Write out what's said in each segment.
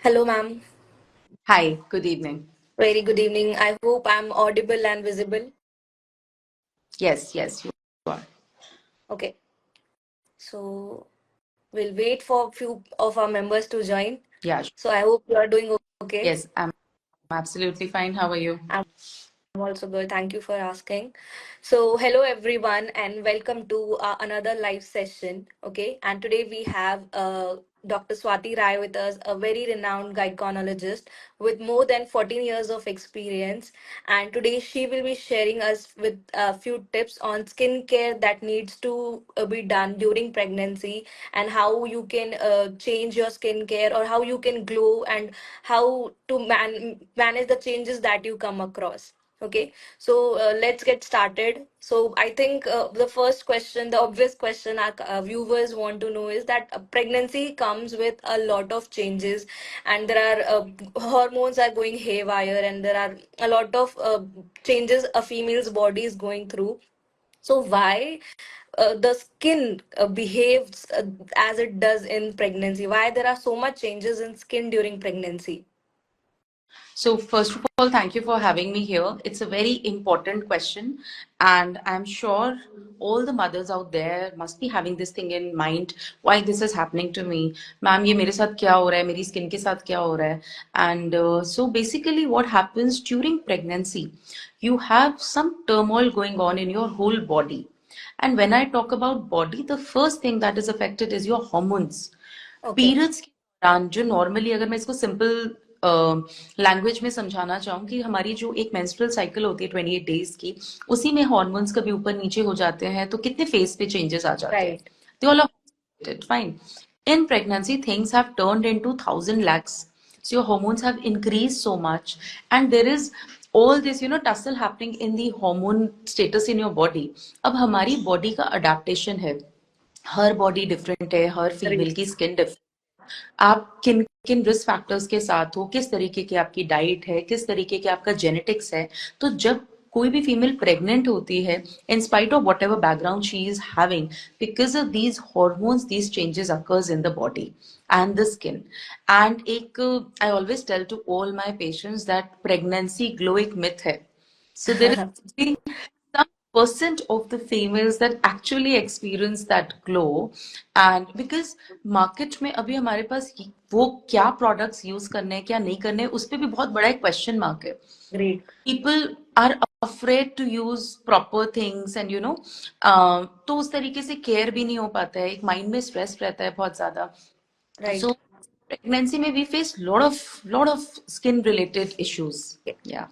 Hello, ma'am. Hi, good evening. Very good evening. I hope I'm audible and visible. Yes, you are. Okay, so we'll wait for a few of our members to join. Yeah, So I hope you are doing okay. yes, I'm absolutely fine. How are you? I'm also good. Thank you for asking. So, hello everyone, and welcome to another live session. Okay, and today we have Dr. Swati Rai with us, a very renowned gynecologist with more than 14 years of experience. And today she will be sharing us with a few tips on skincare that needs to be done during pregnancy, and how you can change your skincare, or how you can glow, and how to manage the changes that you come across. Okay, so let's get started. So I think the first question, the obvious question our viewers want to know is that pregnancy comes with a lot of changes, and there are hormones are going haywire, and there are a lot of changes a female's body is going through. So why the skin behaves as it does in pregnancy? Why there are so much changes in skin during pregnancy? So, first of all, thank you for having me here. It's a very important question, and I'm sure all the mothers out there must be having this thing in mind why this is happening to me. Ma'am, ये मेरे साथ क्या हो रहा है? मेरी skin के साथ क्या हो रहा है? And so, basically, what happens during pregnancy? You have some turmoil going on in your whole body. And when I talk about body, the first thing that is affected is your hormones. Okay. Periods के दौरान जो normally अगर मैं इसको simple language में समझाना चाहूँ कि हमारी जो एक मेंस्ट्रुअल साइकिल होती है 28 डेज की, उसी में हॉर्मोन्स कभी ऊपर नीचे हो जाते हैं तो कितने फेस पे चेंजेस आ जाते हैं. Right. They all are fine. In pregnancy, things have turned into 1,000 lakhs. So your hormones have increased so much, and there is all this, tussle happening in the hormone status in your body. अब हमारी body का adaptation है. हर body different है, हर female Right. की skin different. आप किन किन risk factors के साथ हो, किस तरीके की आपकी डाइट है, किस तरीके के आपका जेनेटिक्स है. तो जब कोई भी फीमेल प्रेग्नेंट होती है, in spite of what ever background she is having, because of these hormones these changes occurs in the body and the skin. And एक I always tell to all my patients that pregnancy glow एक myth है. So there is some percent of the females that actually experience that glow. And because market में अभी हमारे पास वो क्या products use करने हैं क्या नहीं करने हैं उस पे भी बहुत बड़ा एक question mark है. Great. People are afraid to use proper things and तो उस तरीके से केयर भी नहीं हो पाता है. एक माइंड में स्ट्रेस रहता है बहुत ज्यादा. Right. So pregnancy में we face lot of skin related issues. Yeah.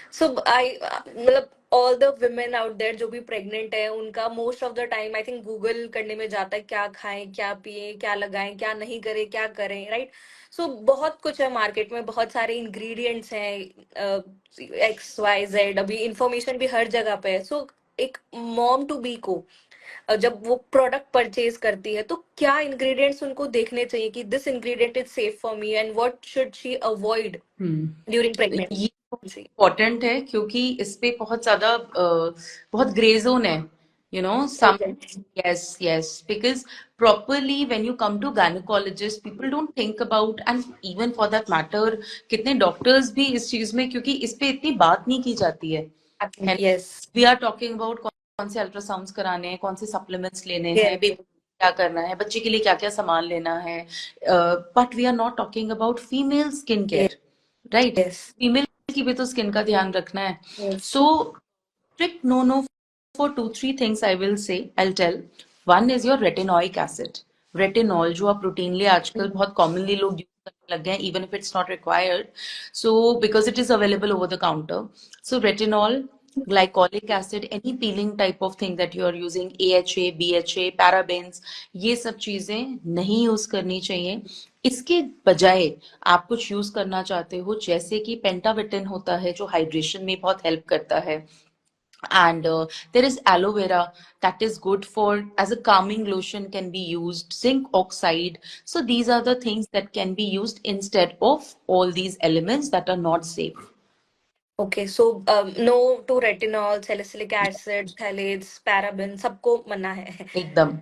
So I मतलब all the women out there जो भी pregnant है उनका most of the time I think Google करने में जाता है क्या खाएं, क्या पिए, क्या लगाएं, क्या नहीं करें, क्या करें, right? So बहुत कुछ है मार्केट में, बहुत सारे ingredients हैं, एक्स वाई जेड, अभी इंफॉर्मेशन भी हर जगह पे है. सो एक मॉम टू बी को जब वो प्रोडक्ट परचेज करती है तो क्या इंग्रेडिएंट्स उनको देखने चाहिए कि this ingredient is safe for me, and what should she avoid during ये प्रेगनेंसी? इम्पोर्टेंट है क्योंकि इस पे बहुत ज्यादा बहुत ग्रे जोन है. सम. Okay. Yes, because properly when you come to gynecologist, people don't think about, and even for that matter, कितने डॉक्टर्स भी इस चीज में, क्योंकि इस पे इतनी बात नहीं की जाती है. Yes. We are talking about कौन से अल्ट्रासाउंड्स कराने हैं, कौन से सप्लीमेंट्स लेने हैं, यस. बेबी क्या करना है, बच्चे के लिए क्या क्या सामान लेना है. But we are not talking about female skin care, right. Yes. Female की भी तो स्किन का ध्यान रखना है. Yes. So strict no for two three things I will say. I'll tell. One is your retinoic acid. Retinol जो आप routinely आजकल बहुत commonly लोग use करने लग गए हैं, even if it's not required. So because it is available over the counter. So retinol, glycolic acid, any peeling type of thing that you are using, AHA, BHA, parabens, ये सब चीजें नहीं use करनी चाहिए. इसके बजाय आप कुछ यूज करना चाहते हो जैसे कि पेंटाविटिन होता है जो हाइड्रेशन में बहुत हेल्प करता है. And there is aloe vera that is good for as a calming lotion, can be used. Zinc oxide. So these are the things that can be used instead of all these elements that are not safe. Okay. So no to retinol, salicylic acid, phthalates, paraben, सबको मना है. एकदम.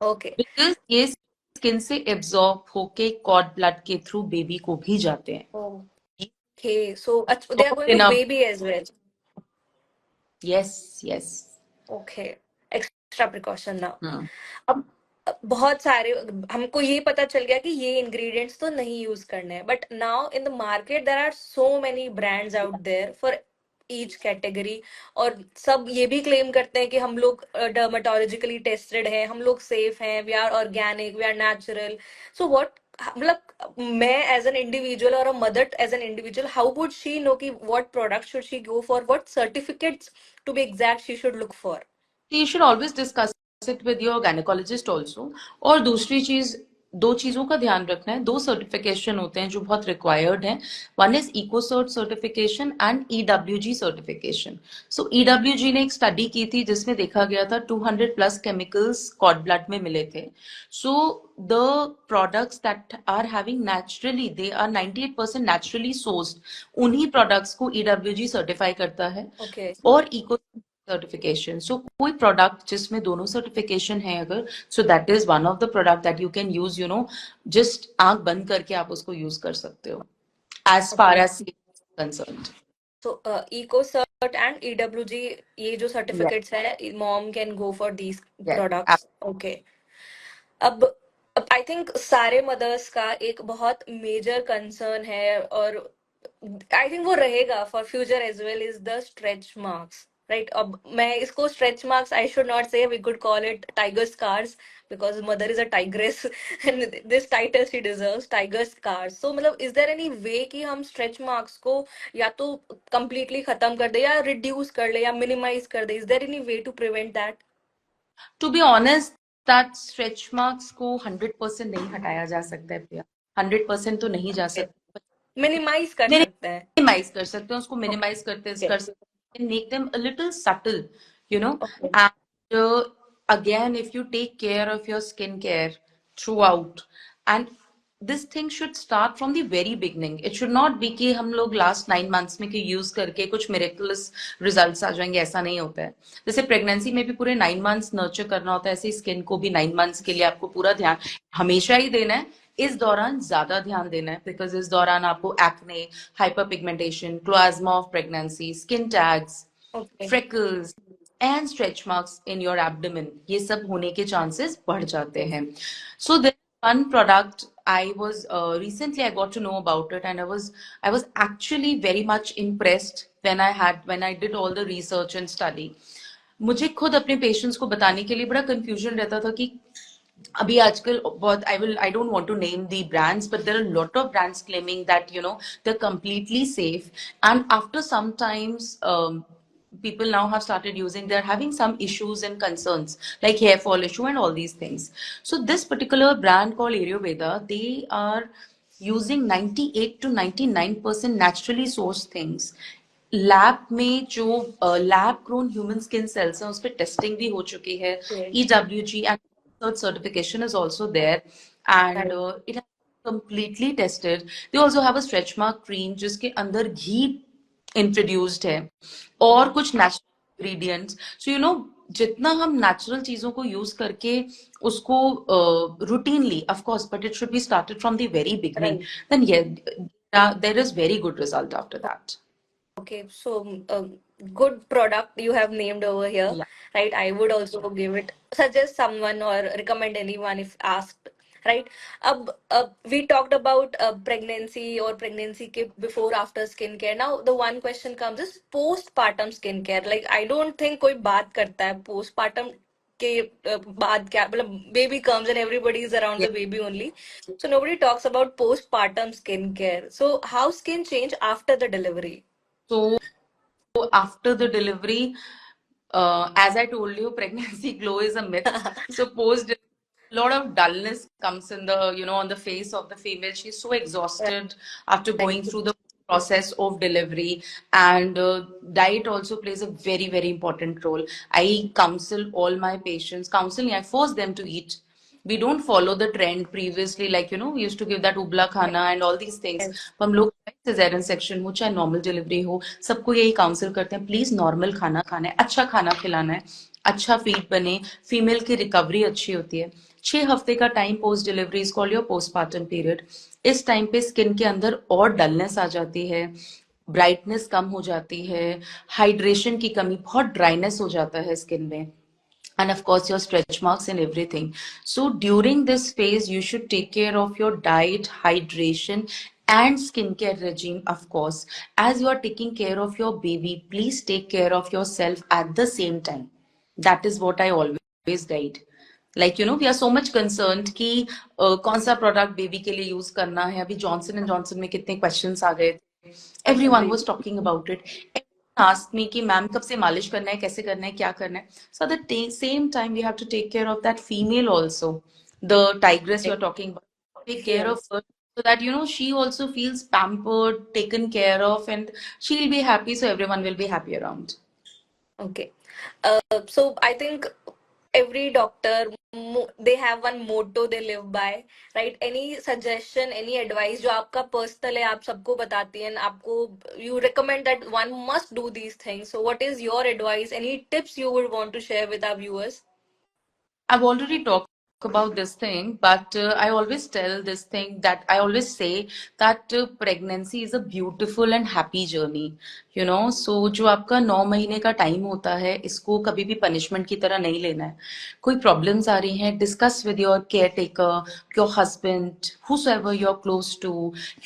Okay. Because ये skin से absorb होके cord blood के through baby को भी जाते हैं. Okay, so they are going In to a baby as well. yes. Okay, extra precaution now. Hmm. अब बहुत सारे हमको ये पता चल गया कि ये इंग्रेडिएंट्स तो नहीं यूज करने हैं, but now in the market there are so many brands out there for each category, और सब ये भी क्लेम करते हैं कि हम लोग डर्मेटोलॉजिकली टेस्टेड हैं, हम लोग सेफ हैं, we are organic, we are natural. So what, मतलब मैं एज एन इंडिविजुअल और a mother as an individual, how would she know कि what product should she go for, what certificates to be exact she should look for? You should always discuss it with your gynecologist also. और दूसरी चीज, दो चीजों का ध्यान रखना है. दो सर्टिफिकेशन होते हैं जो बहुत रिक्वायर्ड हैं. One is Ecocert certification and EWG certification. So EWG ने एक स्टडी की थी जिसमें देखा गया था 200 प्लस केमिकल्स कॉर्ड ब्लड में मिले थे. So the products that are having naturally, they are 98% naturally sourced, उन्हीं प्रोडक्ट्स को ईडब्ल्यूजी सर्टिफाई करता है. Okay. और इको सर्टिफिकेशन. सो कोई प्रोडक्ट जिसमें दोनों सर्टिफिकेशन है अगर, so that is one of the product that you can use, you know, just आंख बंद करके आप उसको यूज कर सकते हो as far Okay. As concerned. So, EcoCert and EWG, ये जो Yes, certificates है, mom can go for these yes. products. Okay. अब आई थिंक सारे मदर्स का एक बहुत मेजर कंसर्न है, और आई थिंक वो रहेगा for future as well, is the stretch marks, right? अब मैं इसको stretch marks, I should not say, we could call it tiger scars, because mother is a tigress and this title she deserves, tiger scars. So मतलब is there any वे कि हम stretch marks को या तो completely खत्म कर दे, या reduce कर ले, या मिनिमाइज कर दे? Is there any way to prevent that? To be honest, that stretch marks को 100% नहीं हटाया जा सकता है प्रिया. 100% तो नहीं जा सकता. मिनिमाइज कर सकते हैं. मिनिमाइज कर सकते हैं उसको. मिनिमाइज कर Okay. सकते हैं, make them a little subtle, you know. Okay. And again, if you take care of your skincare throughout, and this thing should start from the very beginning. It should not be कि हम लोग last 9 months में कि use करके कुछ miraculous results आ जाएंगे. ऐसा नहीं होता है. जैसे प्रेगनेंसी में भी पूरे 9 months नर्चर करना होता है, ऐसे स्किन को भी 9 months के लिए आपको पूरा ध्यान हमेशा ही देना है. इस दौरान ज्यादा ध्यान देना है, बिकॉज इस दौरान आपको acne, hyperpigmentation, chloasma of pregnancy, skin tags, Okay. Freckles and stretch marks in your abdomen, ये सब होने के चांसेस बढ़ जाते हैं. So there one product I was recently I got to know about it, and I was actually very much impressed when I did all the research and study. मुझे खुद अपने पेशेंट्स को बताने के लिए बड़ा कंफ्यूजन रहता था कि अभी आजकल बहुत, I don't want to name the brands, but there are a lot of brands claiming that, you know, they're completely safe, and after some times people now have started using, they're having some issues and concerns like hair fall issue and all these things. So this particular brand called Ayurveda, they are using 98 to 99% naturally sourced things. Lab में जो lab grown human skin cells हैं उस पर testing भी हो चुकी है. Okay. EWG and research certification is also there, and Right. it has completely tested. They also have a stretch mark cream जिसके अंदर घी इंट्रोड्यूस्ड है और कुछ natural ingredients. So you know, जितना हम नेचुरल चीजों को यूज करके उसको routinely, of course, but it should be started from the very beginning, Right. Then there is very good result after that. Okay, so good product you have named over here, Yeah. right? I would also give it, suggest someone or recommend anyone if asked, right? We talked about pregnancy or pregnancy ke before after skincare. Now the one question comes is postpartum skincare. Like I don't think कोई बात करता है postpartum के बाद क्या, मतलब baby comes and everybody is around the baby only. So nobody talks about postpartum skincare. So how skin change after the delivery? So after the delivery, as I told you, pregnancy glow is a myth. So post, a lot of dullness comes in the, you know, on the face of the female. She's so exhausted after going through the process of delivery, and diet also plays a very, very important role. I counsel all my patients, counseling, I force them to eat. We don't follow the trend previously, like, you know, we used to give that ubla khana and all these things. Yes. हम लोग caesarean section हो चाहे normal delivery हो, सबको यही council करते हैं, please normal खाना खाना है, अच्छा खाना खिलाना है. अच्छा फीड बने, फीमेल की रिकवरी अच्छी होती है। 6 हफ्ते का time post delivery is called your postmortem period. इस टाइम पे स्किन के अंदर और डलनेस आ जाती है, ब्राइटनेस कम हो जाती है, हाइड्रेशन की कमी, बहुत ड्राइनेस हो जाता है स्किन में, and of course your stretch marks and everything. So during this phase you should take care of your diet, hydration and skincare regime. Of course, as you are taking care of your baby, please take care of yourself at the same time. That is what I always guide. Like we are so much concerned कि कौन सा product baby के लिए use करना है। अभी Johnson and Johnson में कितने क्वेश्चंस आ गए, everyone was talking about it. Everyone asked me कि मैम कब से मालिश करना है, कैसे करना है, क्या करना है. So at the same time we have to take care of that female also, the tigress you are talking about. Take care of Yes. her so that she also feels pampered, taken care of, and she'll be happy, so everyone will be happy around. Okay. So I think every doctor they have one motto they live by, right? Any suggestion, any advice जो आपका personal है, आप सबको बताती हैं, आपको you recommend that one must do these things. So what is your advice? Any tips you would want to share with our viewers? I've already talked about this thing, but I always tell this thing that I always say that pregnancy is a beautiful and happy journey. So जो आपका 9 महीने का time होता है, इसको कभी भी punishment की तरह नहीं लेना है. कोई प्रॉब्लम्स आ रही हैं, discuss with your care taker, your husband, whosoever you're close to.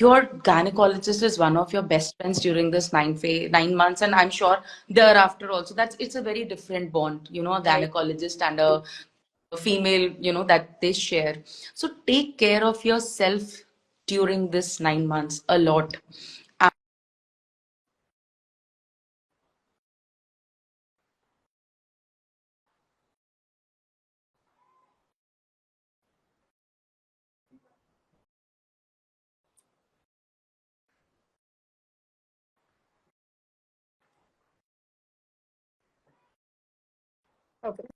Your gynecologist is one of your best friends during this 9 months, and I'm sure thereafter also. It's a very different bond, a Right. gynecologist and a female, that they share. So take care of yourself during this 9 months a lot. Okay.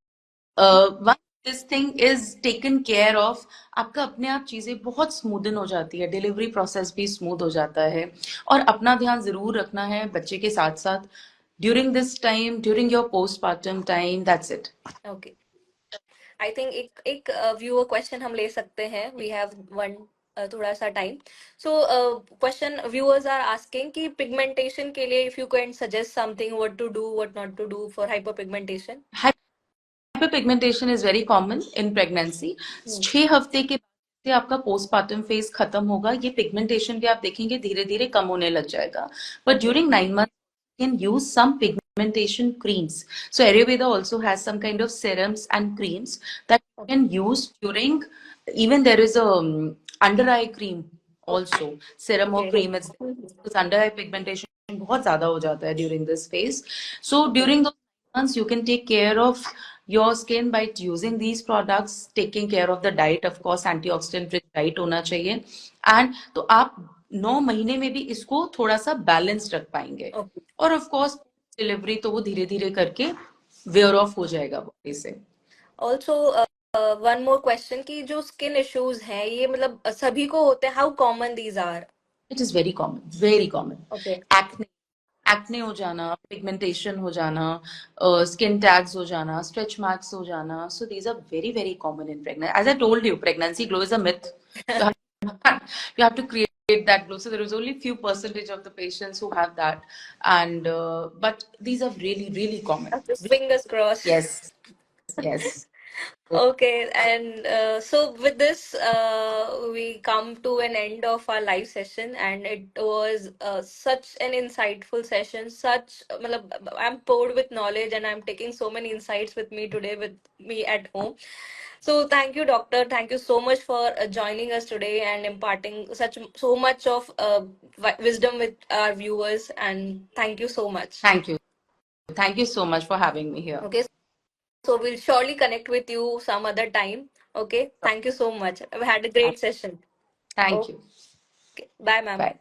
Once this thing is taken care of, आपका अपने आप चीजें बहुत smoothen हो जाती है, delivery process भी smooth हो जाता है. और अपना ध्यान जरूर रखना है बच्चे के साथ साथ during this time, during your postmortem time. That's it. Okay. I think एक व्यूअर क्वेश्चन हम ले सकते हैं. वी हैव वन थोड़ा सा time. So question viewers are asking कि पिगमेंटेशन के लिए if you can suggest something what to do what not to do for hyperpigmentation. Hyperpigmentation is very common in pregnancy. 6 हफ्ते के बाद से आपका पोस्टमार्टम फेज खत्म होगा, ये पिगमेंटेशन भी आप देखेंगे धीरे धीरे कम होने लग जाएगा. But okay. During 9 months you can use some pigmentation creams. So Ayurveda also has some kind of serums and creams that you okay. can use during. Even there is a under eye cream also, serum or okay. cream. It's because under eye pigmentation बहुत ज्यादा हो जाता है during this phase. So during those months you can take care of your skin by using these products, taking care of the diet. Of course antioxidant rich diet होना चाहिए. And तो आप 9 महीने में भी इसको थोड़ा सा बैलेंस रख पाएंगे. ओके. और ऑफ कोर्स डिलीवरी तो वो धीरे धीरे करके वेयर ऑफ हो जाएगा बॉडी से. ऑल्सो वन मोर क्वेश्चन कि जो स्किन इश्यूज हैं ये मतलब सभी को होते हैं. How common these are. It is very common, very common. Okay. Acne, acne हो जाना, पिगमेंटेशन हो जाना, स्किन टैग्स हो जाना, स्ट्रेच मार्क्स हो जाना. So these are very very common in pregnancy. As I told you, pregnancy glow is a myth. You have to create that glow. So there is only few percentage of the patients who have that, and but these are really really common. Fingers crossed. Yes, yes. Okay, and so with this, we come to an end of our live session, and it was such an insightful session. Matlab, I'm poured with knowledge, and I'm taking so many insights with me today, with me at home. So thank you, doctor. Thank you so much for joining us today and imparting so much of wisdom with our viewers. And thank you so much. Thank you. Thank you so much for having me here. Okay. So we'll surely connect with you some other time. Okay. Thank you so much. I've had a great session. Thank Okay. you. Bye, ma'am. Bye.